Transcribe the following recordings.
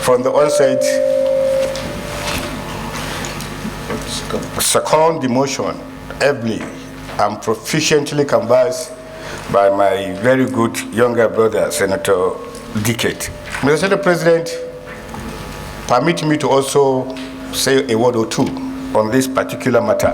from the onset, second the motion ably and proficiently canvassed by my very good younger brother, Senator Dickett. Mr. Senate President, permit me to also say a word or two on this particular matter.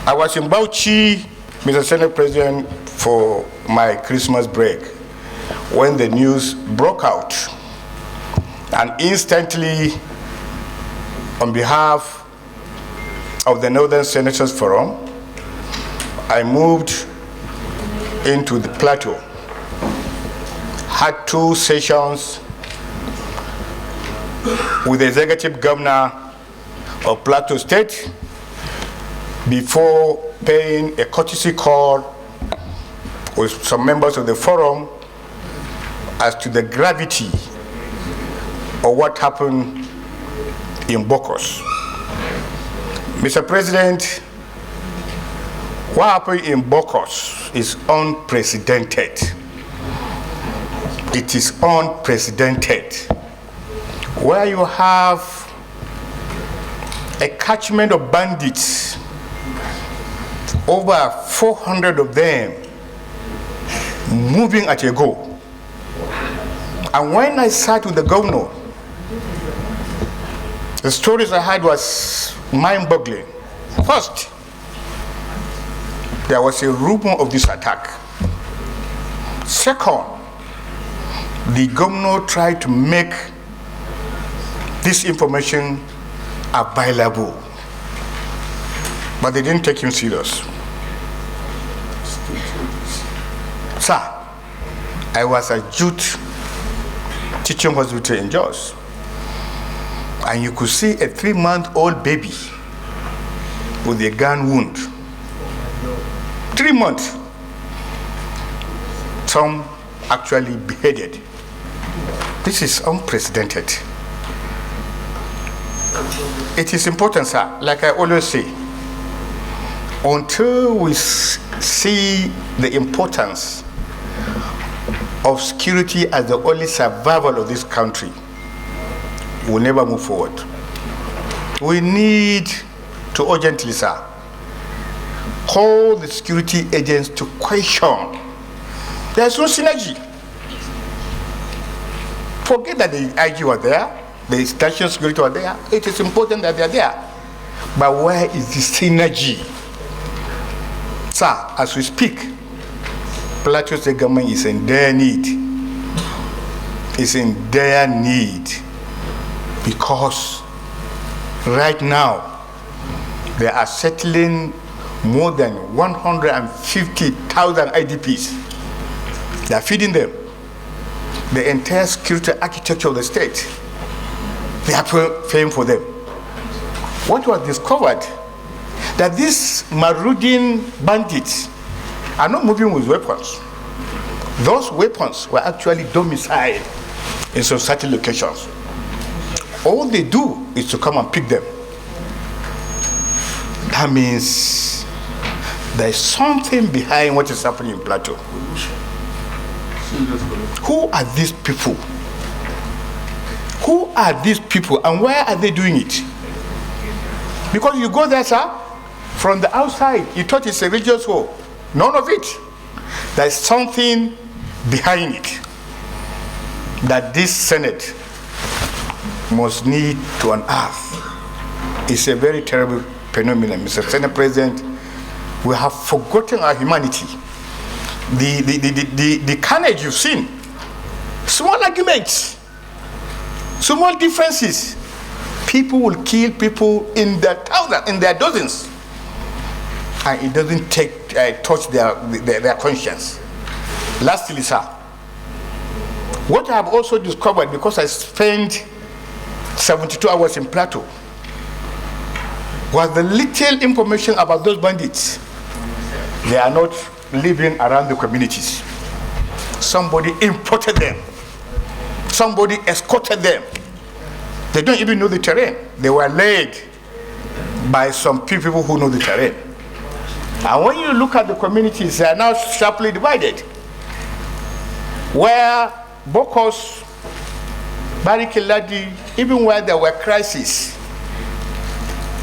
I was in Bauchi, Mr. Senate President, for my Christmas break when the news broke out, and instantly, on behalf of the Northern Senators Forum, I moved into the Plateau, had 2 sessions with the executive governor of Plateau State before paying a courtesy call with some members of the forum as to the gravity of what happened in Bokos. Mr. President, what happened in Bokos is unprecedented. It is unprecedented. Where you have a catchment of bandits, over 400 of them moving at a go. And when I sat with the governor, the stories I had was mind-boggling. First, there was a rumor of this attack. Second, the governor tried to make this information available, but they didn't take him serious. Sir, I was at Jute Teaching Hospital in Jos, and you could see a 3-month-old baby with a gun wound. 3 months. Some actually beheaded. This is unprecedented. It is important, sir, like I always say, until we see the importance of security as the only survival of this country, we'll never move forward. We need to urgently, sir, call the security agents to question. There's no synergy. Forget that the IG were there, the station security were there. It is important that they are there. But where is the synergy? Sir, as we speak, Plateau State government is in dire need. It's in dire need because right now they are settling more than 150,000 IDPs. They are feeding them. The entire security architecture of the state, they are paying for them. What was discovered? That these marauding bandits are not moving with weapons. Those weapons were actually domiciled in some certain locations. All they do is to come and pick them. That means there is something behind what is happening in Plateau. Who are these people? Who are these people and where are they doing it? Because you go there, sir, from the outside, you thought it's a religious war. None of it. There's something behind it that this Senate must need to unearth. It's a very terrible phenomenon, Mr. Senate President. We have forgotten our humanity. The carnage you've seen, small arguments, small differences. People will kill people in their thousands, in their dozens, and it doesn't touch their conscience. Lastly, sir, what I have also discovered, because I spent 72 hours in Plateau, was the little information about those bandits. They are not living around the communities. Somebody imported them. Somebody escorted them. They don't even know the terrain. They were led by some people who know the terrain. And when you look at the communities, they are now sharply divided. Where Bokos Bariki-Ladi, even where there were crises,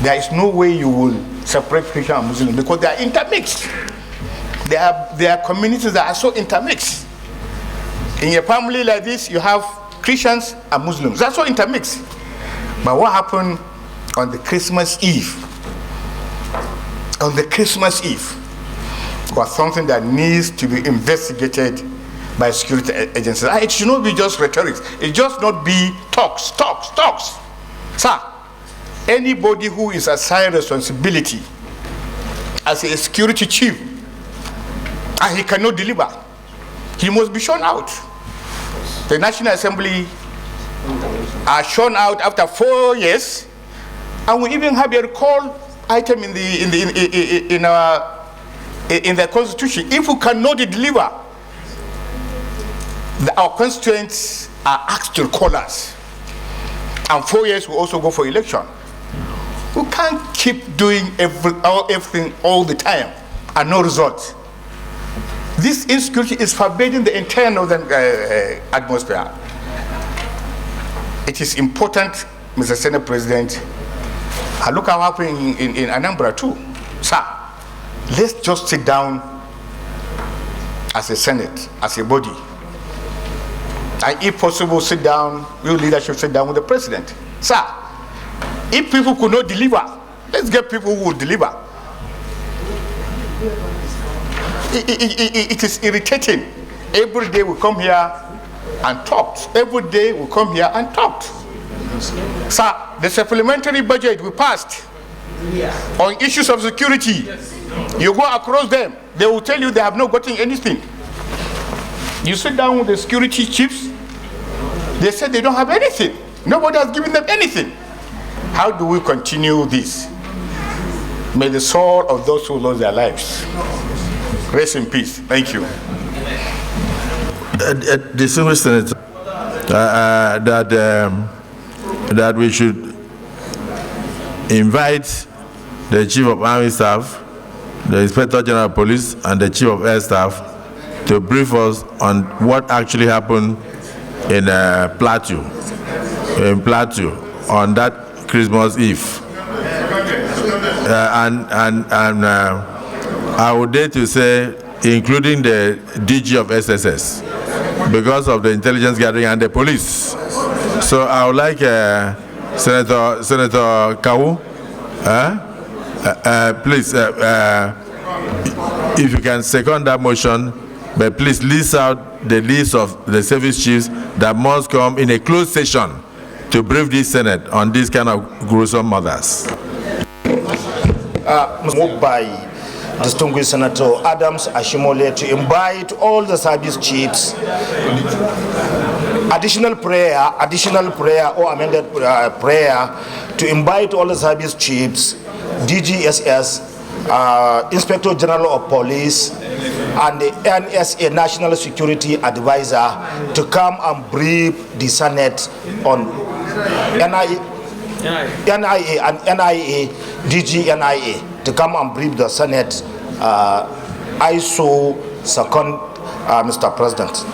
there is no way you will separate Christian and Muslim because they are intermixed. There are communities that are so intermixed. In a family like this, you have Christians and Muslims. That's so intermixed. But what happened on the Christmas Eve? On the Christmas Eve was something that needs to be investigated by security agencies. It should not be just rhetoric. It just not be talks. Sir, anybody who is assigned responsibility as a security chief and he cannot deliver, he must be shown out. The National Assembly are shown out after 4 years, and we even have a recall item in the Constitution. If we cannot deliver, our constituents are asked to recall us, and 4 years we also go for election. We can't keep doing everything all the time and no result. This insecurity is pervading the entire northern atmosphere. It is important, Mr. Senate President, and look at what happened in Anambra too. Sir, let's just sit down as a Senate, as a body, and if possible, sit down, your leadership sit down with the President. Sir, if people could not deliver, let's get people who will deliver. It is irritating. Every day we come here and talk. Every day we come here and talk. Sir, the supplementary budget we passed on issues of security, you go across them, they will tell you they have not gotten anything. You sit down with the security chiefs, they said they don't have anything. Nobody has given them anything. How do we continue this? May the soul of those who lost their lives rest in peace. Thank you. Distinguished Senator, that we should invite the Chief of Army Staff, the Inspector General of Police, and the Chief of Air Staff to brief us on what actually happened in Plateau, on that Christmas Eve. I would dare to say, including the DG of SSS, because of the intelligence gathering and the police. So I would like Senator Kawu, please, if you can second that motion, but please list out the list of the service chiefs that must come in a closed session to brief this Senate on this kind of gruesome murders. Moved by distinguished Senator Adams Ashimole to invite all the service chiefs, additional prayer or amended prayer to invite all the service chiefs, DGSS, Inspector General of Police, and the NSA National Security Advisor to come and brief the Senate on NIA and NIA, DGNIA, to come and brief the Senate. I so second, Mr. President.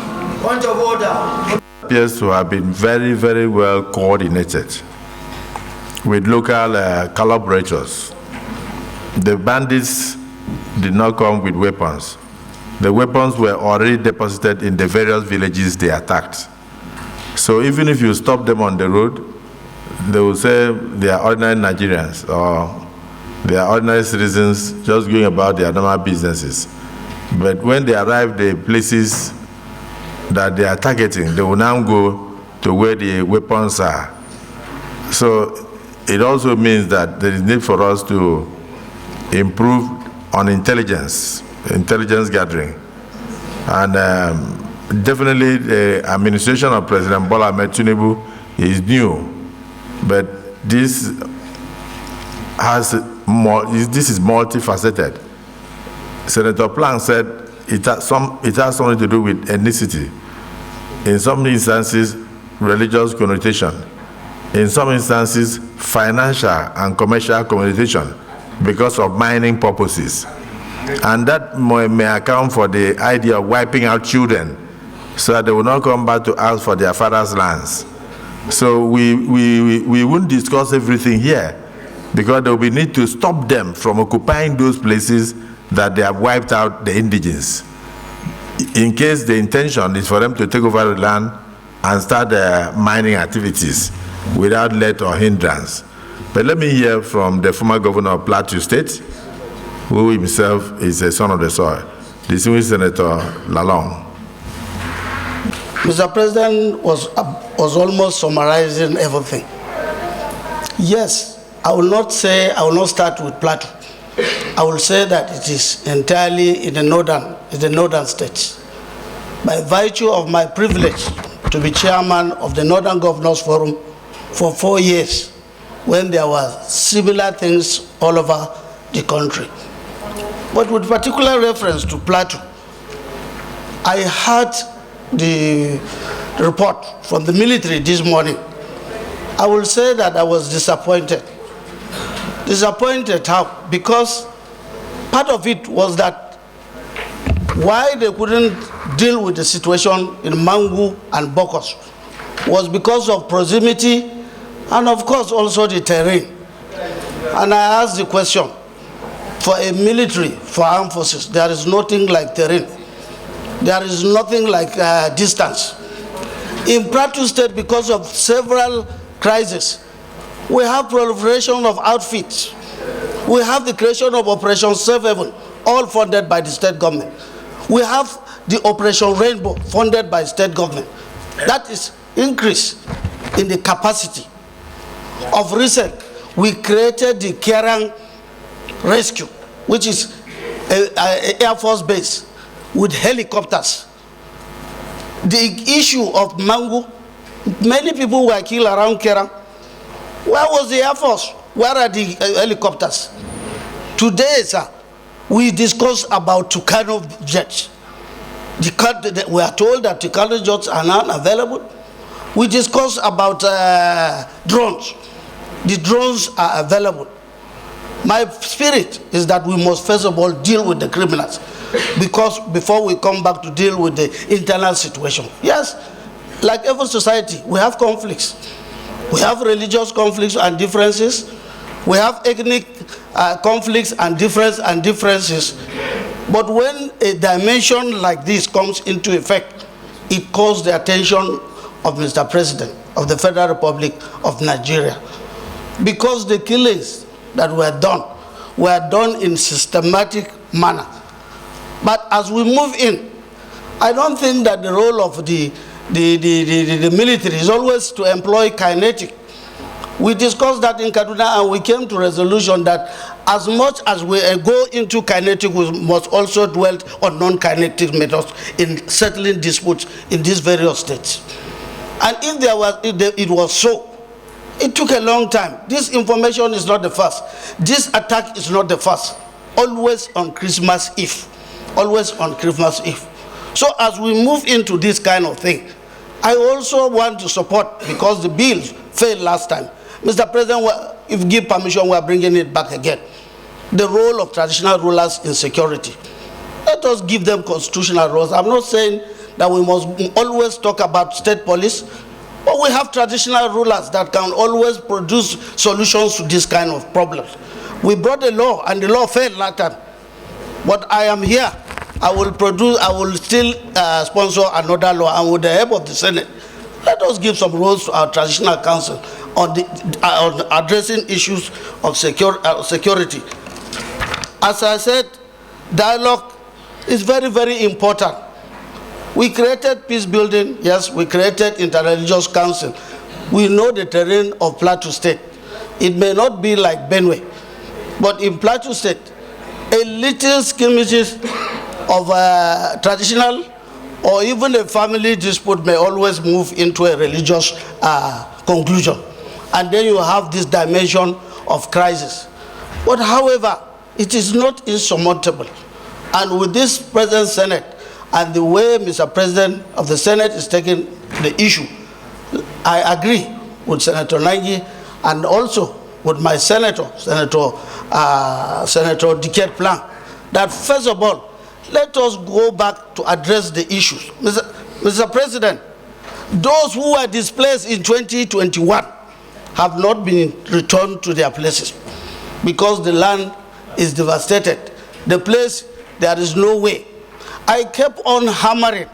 Point of order. Appears to have been very, very well coordinated with local collaborators. The bandits did not come with weapons. The weapons were already deposited in the various villages they attacked. So even if you stop them on the road, they will say they are ordinary Nigerians or they are ordinary citizens just going about their normal businesses. But when they arrive the places that they are targeting, they will now go to where the weapons are. So it also means that there is need for us to improve on intelligence gathering. And definitely the administration of President Bola Ahmed Tinubu is new, but this is multifaceted. Senator Plank said it has something to do with ethnicity. In some instances, religious connotation. In some instances, financial and commercial connotation because of mining purposes. And that may account for the idea of wiping out children so that they will not come back to ask for their father's lands. So we won't discuss everything here because there will be need to stop them from occupying those places that they have wiped out the indigenes. In case the intention is for them to take over the land and start mining activities without let or hindrance. But let me hear from the former governor of Plateau State, who himself is a son of the soil, distinguished Senator Lalong. Mr. President was almost summarizing everything. Yes, I will not start with Plateau. I will say that it is entirely in the northern states. By virtue of my privilege to be chairman of the Northern Governors Forum for 4 years, when there were similar things all over the country. But with particular reference to Plateau, I heard the report from the military this morning. I will say that I was disappointed. Disappointed how? Because part of it was that why they couldn't deal with the situation in Mangu and Bokos was because of proximity and of course also the terrain. And I asked the question, for a military, for armed forces, there is nothing like terrain. There is nothing like distance. In Plateau State, because of several crises, we have proliferation of outfits. We have the creation of Operation Safe Haven, all funded by the state government. We have the Operation Rainbow, funded by state government. That is increase in the capacity. Of recent, we created the Kerang Rescue, which is an Air Force base with helicopters. The issue of Mangu, many people were killed around Kerang. Where was the Air Force? Where are the helicopters? Today, sir, we discussed about Tucano jets. We are told that Tucano jets are not available. We discussed about drones. The drones are available. My spirit is that we must first of all deal with the criminals, because before we come back to deal with the internal situation. Yes, like every society, we have conflicts. We have religious conflicts and differences. We have ethnic conflicts and differences. But when a dimension like this comes into effect, it calls the attention of Mr. President of the Federal Republic of Nigeria. Because the killings that were done in systematic manner. But as we move in, I don't think that the role of the military is always to employ kinetic. We discussed that in Kaduna and we came to resolution that as much as we go into kinetic, we must also dwell on non-kinetic methods in settling disputes in these various states. And if it was so, it took a long time. This information is not the first. This attack is not the first. Always on Christmas Eve. Always on Christmas Eve. So as we move into this kind of thing, I also want to support, because the bills failed last time. Mr. President, if you give permission, we are bringing it back again. The role of traditional rulers in security. Let us give them constitutional roles. I'm not saying that we must always talk about state police, but we have traditional rulers that can always produce solutions to this kind of problems. We brought a law and the law failed last time. But I am here. I will still sponsor another law, and with the help of the Senate, let us give some roles to our traditional council on addressing issues of security. As I said, dialogue is very, very important. We created peace building, yes, we created interreligious council. We know the terrain of Plateau State. It may not be like Benue, but in Plateau State, a little skirmishes of traditional or even a family dispute may always move into a religious conclusion. And then you have this dimension of crisis. But however, it is not insurmountable. And with this present Senate, and the way Mr. President of the Senate is taking the issue, I agree with Senator Nangi and also with my Senator Decade Plan, that first of all, let us go back to address the issues. Mr. President, Those who were displaced in 2021 have not been returned to their places because the land is devastated. The place, there is no way. I kept on hammering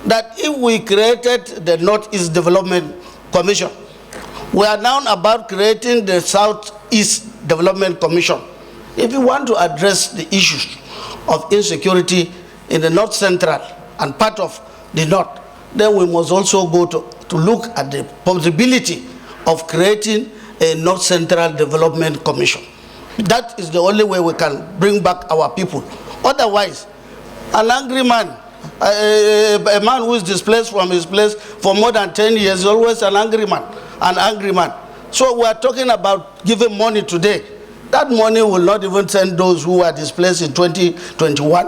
that if we created the Northeast Development Commission, we are now about creating the Southeast Development Commission. If you want to address the issues of insecurity in the North Central and part of the North, then we must also go to look at the possibility of creating a North Central Development Commission. That is the only way we can bring back our people. Otherwise, an angry man, a man who is displaced from his place for more than 10 years is always an angry man. So we are talking about giving money today. That money will not even send those who are displaced in 2021.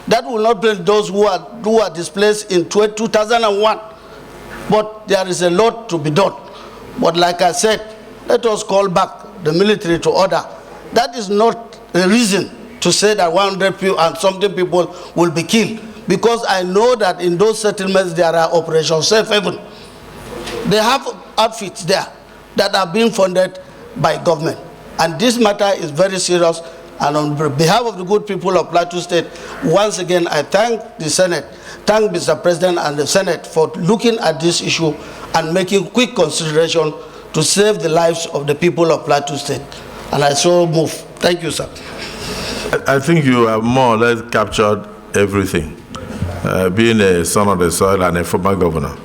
That will not bring those who are displaced in 2001. But there is a lot to be done. But like I said, let us call back the military to order. That is not a reason to say that 100 people and something people will be killed. Because I know that in those settlements there are operations safe haven. They have outfits there that are being funded by government. And this matter is very serious. And on behalf of the good people of Plateau State, once again, I thank the Senate, thank Mr. President and the Senate for looking at this issue and making quick consideration to save the lives of the people of Plateau State. And I so move. Thank you, sir. I think you have more or less captured everything, being a son of the soil and a former governor.